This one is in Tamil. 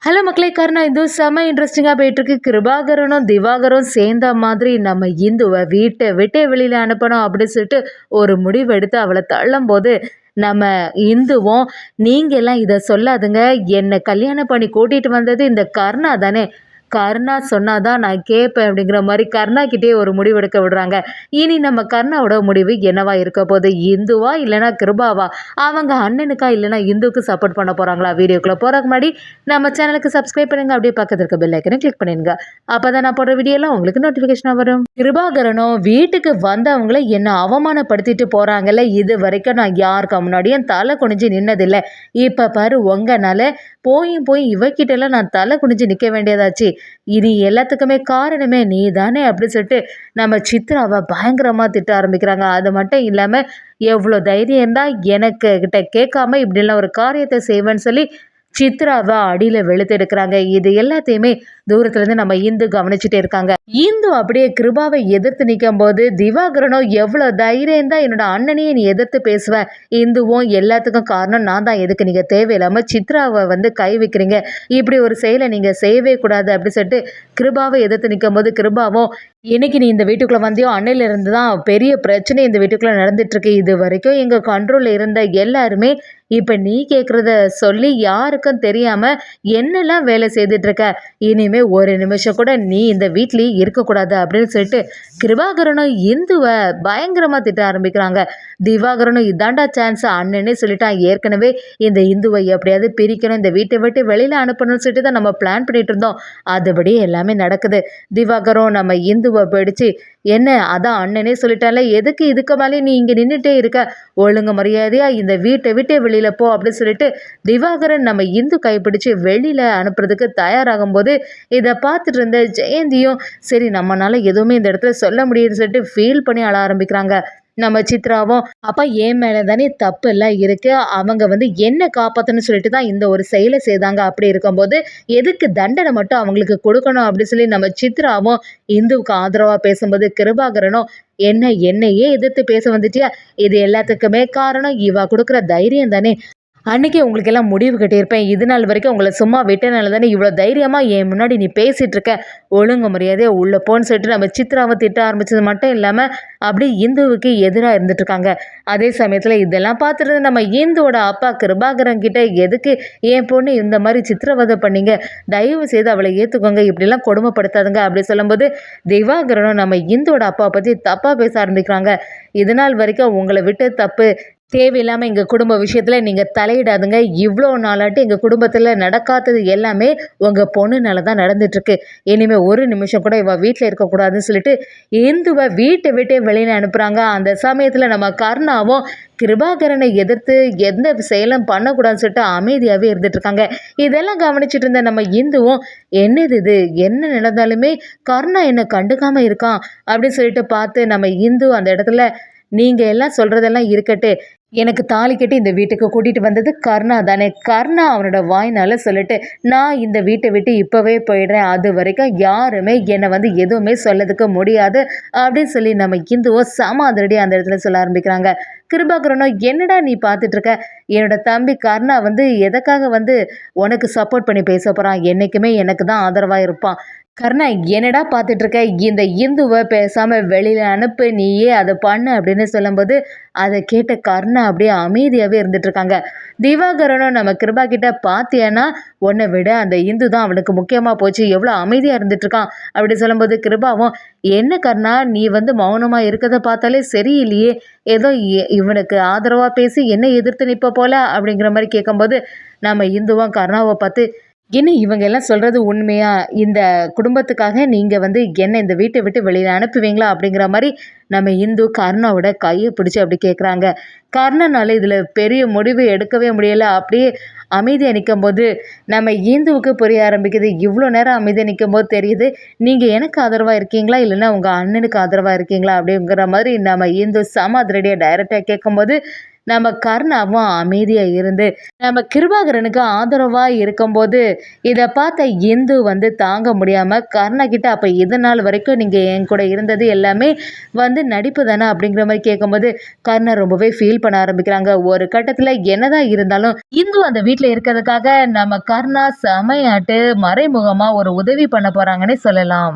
ஹலோ மக்களே, கருணா இது செம்ம இன்ட்ரெஸ்டிங்காக போயிட்டுருக்கு. கிருபாகரனும் திவாகரும் சேர்ந்த மாதிரி நம்ம இந்துவை வீட்டை விட்டே வெளியில் அனுப்பணும் அப்படின்னு சொல்லிட்டு ஒரு முடிவு எடுத்து அவளை தள்ளும் போது நம்ம இந்துவும், நீங்க எல்லாம் இதை சொல்லாதுங்க, என்னை கல்யாணம் பண்ணி கூட்டிகிட்டு வந்தது இந்த கருணா தானே, கருணா சொன்னாதான் நான் கேட்பேன் அப்படிங்கிற மாதிரி கருணா கிட்டே ஒரு முடிவு எடுக்க விடுறாங்க. இனி நம்ம கருணாவோட முடிவு என்னவா இருக்க போகுது? இந்துவா இல்லைனா கிருபாவா? அவங்க அண்ணனுக்கா இல்லைனா இந்துக்கு சப்போர்ட் பண்ண போகிறாங்களா? வீடியோக்குள்ளே போகிறதுக்கு முன்னாடி நம்ம சேனலுக்கு சப்ஸ்கிரைப் பண்ணுங்க, அப்படியே பக்கத்தில் இருக்க பெல் ஐக்கனை கிளிக் பண்ணிடுங்க. அப்பதான் நான் போடுற வீடியோலாம் உங்களுக்கு நோட்டிஃபிகேஷனாக வரும். கிருபாகரனும் வீட்டுக்கு வந்தவங்கள என்ன அவமானப்படுத்திட்டு போறாங்கல்ல, இது வரைக்கும் நான் யாருக்கு முன்னாடியும் தலை குனிஞ்சு நின்னதில்லை. இப்ப பாரு, உங்கனால போய் இவகிட்ட எல்லாம் நான் தலை குனிஞ்சு நிற்க வேண்டியதாச்சு. இனி எல்லாத்துக்குமே காரணமே நீ தானே அப்படின்னு சொல்லிட்டு நம்ம சித்ராவை பயங்கரமா திட்ட ஆரம்பிக்கிறாங்க. அது மட்டும் இல்லாம, எவ்வளோ தைரியம் இருந்தால் எனக்கு கிட்ட கேட்காம இப்படிலாம் ஒரு காரியத்தை செய்வேன்னு சொல்லி சித்ராவை அடியில வெளுத்தெடுக்கிறாங்க. இது எல்லாத்தையுமே தூரத்துல இருந்து நம்ம இந்து கவனிச்சுட்டே இருக்காங்க. இந்து அப்படியே கிருபாவை எதிர்த்து நிற்கும் போது திவாகரனும், எவ்வளவு தைரியம் தான் என்னோட அண்ணனையே நீ எதிர்த்து பேசுவ, இந்துவும் எல்லாத்துக்கும் காரணம் நான் தான், எதுக்கு நீங்க தேவையில்லாம சித்ராவை கை வைக்கிறீங்க, இப்படி ஒரு செயலை நீங்க செய்யவே கூடாது அப்படி சொல்லிட்டு கிருபாவை எதிர்த்து நிற்கும் போது கிருபாவும், இன்னைக்கு நீ இந்த வீட்டுக்குள்ள வந்தியோ அன்னையில இருந்து தான் பெரிய பிரச்சனை இந்த வீட்டுக்குள்ள நடந்துட்டு இருக்கு. இது வரைக்கும் எங்க கண்ட்ரோல்ல இருந்த எல்லாருமே இப்ப நீ கேட்குறத சொல்லி யாருக்கும் தெரியாம என்னெல்லாம் வேலை செய்துட்டு இருக்க, இனிமே ஒரு நிமிஷம் கூட நீ இந்த வீட்லயே இருக்கக்கூடாது அப்படின்னு சொல்லிட்டு கிருபாகரனும் இந்துவை பயங்கரமா திட்ட ஆரம்பிக்கிறாங்க. திவாகரனும் இதாண்டா சான்ஸ் அண்ணனே சொல்லிட்டான், ஏற்கனவே இந்த இந்துவை எப்படியாவது பிரிக்கணும், இந்த வீட்டை விட்டு வெளியில அனுப்பணும்னு சொல்லிட்டு தான் நம்ம பிளான் பண்ணிட்டு இருந்தோம். அதுபடி எல்லாமே நடக்குது. திவாகரும் நம்ம இந்துவை பிடிச்சு, என்ன அதான் அண்ணனே சொல்லிட்டால, எதுக்கு இதுக்கு மேலே நீ இங்கே நின்றுட்டே இருக்க, ஒழுங்கு மரியாதையா இந்த வீட்டை விட்டே வெளியில போ அப்படின்னு சொல்லிட்டு திவாகரன் நம்ம இந்து கைப்பிடிச்சு வெளியில அனுப்புறதுக்கு தயாராகும் போது இதை பார்த்துட்டு இருந்த ஜெயந்தியும், சரி நம்மனால எதுவுமே இந்த இடத்துல சொல்ல முடியும்னு சொல்லிட்டு ஃபீல் பண்ணி அழ ஆரம்பிக்கிறாங்க. நம்ம சித்ராவும், அப்பா என் மேலே தானே தப்பு எல்லாம் இருக்கு, அவங்க என்ன காப்பாற்றணும்னு சொல்லிட்டு தான் இந்த ஒரு செயலை செய்தாங்க, அப்படி இருக்கும்போது எதுக்கு தண்டனை மட்டும் அவங்களுக்கு கொடுக்கணும் அப்படி சொல்லி நம்ம சித்ராவும் இந்துவுக்கு ஆதரவாக பேசும்போது கிருபாகரனும், என்னையே எதிர்த்து பேச வந்துட்டியா, இது எல்லாத்துக்குமே காரணம் இவ கொடுக்குற தைரியம் தானே, அன்னைக்கு உங்களுக்கு எல்லாம் முடிவு கட்டியிருப்பேன், இது நாள் வரைக்கும் உங்களை சும்மா விட்டனால தானே இவ்வளோ தைரியமாக என் முன்னாடி நீ பேசிகிட்டு இருக்க, ஒழுங்கு மரியாதையாக உள்ளே போன்னு சொல்லிட்டு நம்ம சித்ராவை திட்ட ஆரம்பித்தது மட்டும் இல்லாமல் அப்படி இந்துவுக்கு எதிராக இருந்துட்டு இருக்காங்க. அதே சமயத்தில் இதெல்லாம் பார்த்துட்டு நம்ம இந்துவோட அப்பா கிருபாகரன் கிட்ட, எதுக்கு என் பொண்ணு இந்த மாதிரி சித்திரவதை பண்ணீங்க, தயவு செய்து அவளை ஏற்றுக்கோங்க, இப்படிலாம் கொடுமைப்படுத்தாதுங்க அப்படி சொல்லும்போது திவாகரனும் நம்ம இந்துவோட அப்பாவை பற்றி தப்பாக பேச ஆரம்பிக்கிறாங்க. இது நாள் வரைக்கும் உங்களை விட்டு தப்பு, தேவையில்லாமல் எங்கள் குடும்ப விஷயத்தில் நீங்கள் தலையிடாதுங்க, இவ்வளோ நாளாட்டு எங்கள் குடும்பத்தில் நடக்காதது எல்லாமே உங்கள் பொண்ணுனால தான் நடந்துட்டுருக்கு, இனிமேல் ஒரு நிமிஷம் கூட இவள் வீட்டில் இருக்கக்கூடாதுன்னு சொல்லிட்டு இந்துவை வீட்டை விட்டே வெளியில் அனுப்புகிறாங்க. அந்த சமயத்தில் நம்ம கருணாவும் கிருபாகரனை எதிர்த்து எந்த செயலும் பண்ணக்கூடாதுன்னு சொல்லிட்டு அமைதியாகவே இருந்துட்டுருக்காங்க. இதெல்லாம் கவனிச்சுட்டு இருந்த நம்ம இந்துவும், என்னது இது, என்ன நடந்தாலுமே கருணா என்னை கண்டுக்காமல் இருக்கான் அப்படின்னு சொல்லிட்டு பார்த்து நம்ம இந்து அந்த இடத்துல, நீங்கள் எல்லாம் சொல்கிறதெல்லாம் இருக்கட்டு, எனக்கு தாலி கட்டி இந்த வீட்டுக்கு கூட்டிகிட்டு வந்தது கருணா தானே, கருணா அவனோட வாய்னால சொல்லிட்டு நான் இந்த வீட்டை விட்டு இப்போவே போயிடுறேன், அது வரைக்கும் யாருமே என்னை எதுவுமே சொல்லதுக்கு முடியாது அப்படின்னு சொல்லி நம்ம இந்துவோ சமாதிரடி அந்த இடத்துல சொல்ல ஆரம்பிக்கிறாங்க. கிருபாகரனோ, என்னடா நீ பார்த்துட்டு இருக்க, என்னோட தம்பி கருணா எதுக்காக உனக்கு சப்போர்ட் பண்ணி பேச போகிறான், என்றைக்குமே எனக்கு தான் ஆதரவாக இருப்பான், கருணா என்னடா பார்த்துட்டு இருக்க, இந்த இந்துவை பேசாமல் வெளியில் அனுப்பு, நீயே அதை பண்ணு அப்படின்னு சொல்லும்போது அதை கேட்ட கருணா அப்படியே அமைதியாகவே இருந்துட்டுருக்காங்க. திவாகரனும் நம்ம கிருபா கிட்ட, பார்த்தியானா உன்னை விட அந்த இந்து தான் அவனுக்கு முக்கியமாக போச்சு, எவ்வளோ அமைதியாக இருந்துட்டுருக்கான் அப்படி சொல்லும்போது கிருபாவும், என்ன கருணா நீ மௌனமாக இருக்கிறத பார்த்தாலே சரியில்லையே, ஏதோ இவனுக்கு ஆதரவாக பேசி என்ன எதிர்த்து நிற்ப போல அப்படிங்கிற மாதிரி கேட்கும்போது நம்ம இந்துவும் கருணாவை பார்த்து, என்ன இவங்க எல்லாம் சொல்கிறது உண்மையா, இந்த குடும்பத்துக்காக நீங்கள் என்ன இந்த வீட்டை விட்டு வெளியில் அனுப்புவீங்களா அப்படிங்கிற மாதிரி நம்ம இந்து கருணாவோட கையை பிடிச்சி அப்படி கேட்குறாங்க. கருணானால இதில் பெரிய முடிவு எடுக்கவே முடியலை, அப்படியே அமைதியாக நிற்கும் போது நம்ம இந்துவுக்கு புரிய ஆரம்பிக்குது. இவ்வளோ நேரம் அமைதியாக நிற்கும் போது தெரியுது, நீங்கள் எனக்கு ஆதரவாக இருக்கீங்களா இல்லைன்னா உங்கள் அண்ணனுக்கு ஆதரவாக இருக்கீங்களா அப்படிங்கிற மாதிரி நம்ம இந்து சமாதிரடியாக டைரெக்டாக கேட்கும்போது நம்ம கருணாவும் அமைதியா இருந்து நம்ம கிருபாகரனுக்கு ஆதரவா இருக்கும்போது இதை பார்த்த இந்து வந்து தாங்க முடியாம கர்ணா கிட்ட அப்ப இது நாள் வரைக்கும் நீங்க என் கூட இருந்தது எல்லாமே வந்து நடிப்பு தானே அப்படிங்கிற மாதிரி கேட்கும்போது கர்ணா ரொம்பவே ஃபீல் பண்ண ஆரம்பிக்கிறாங்க. ஒரு கட்டத்துல என்னதான் இருந்தாலும் இந்து அந்த வீட்ல இருக்கிறதுக்காக நம்ம கர்ணா செமையாட்டு மறைமுகமா ஒரு உதவி பண்ண போறாங்கன்னே சொல்லலாம்.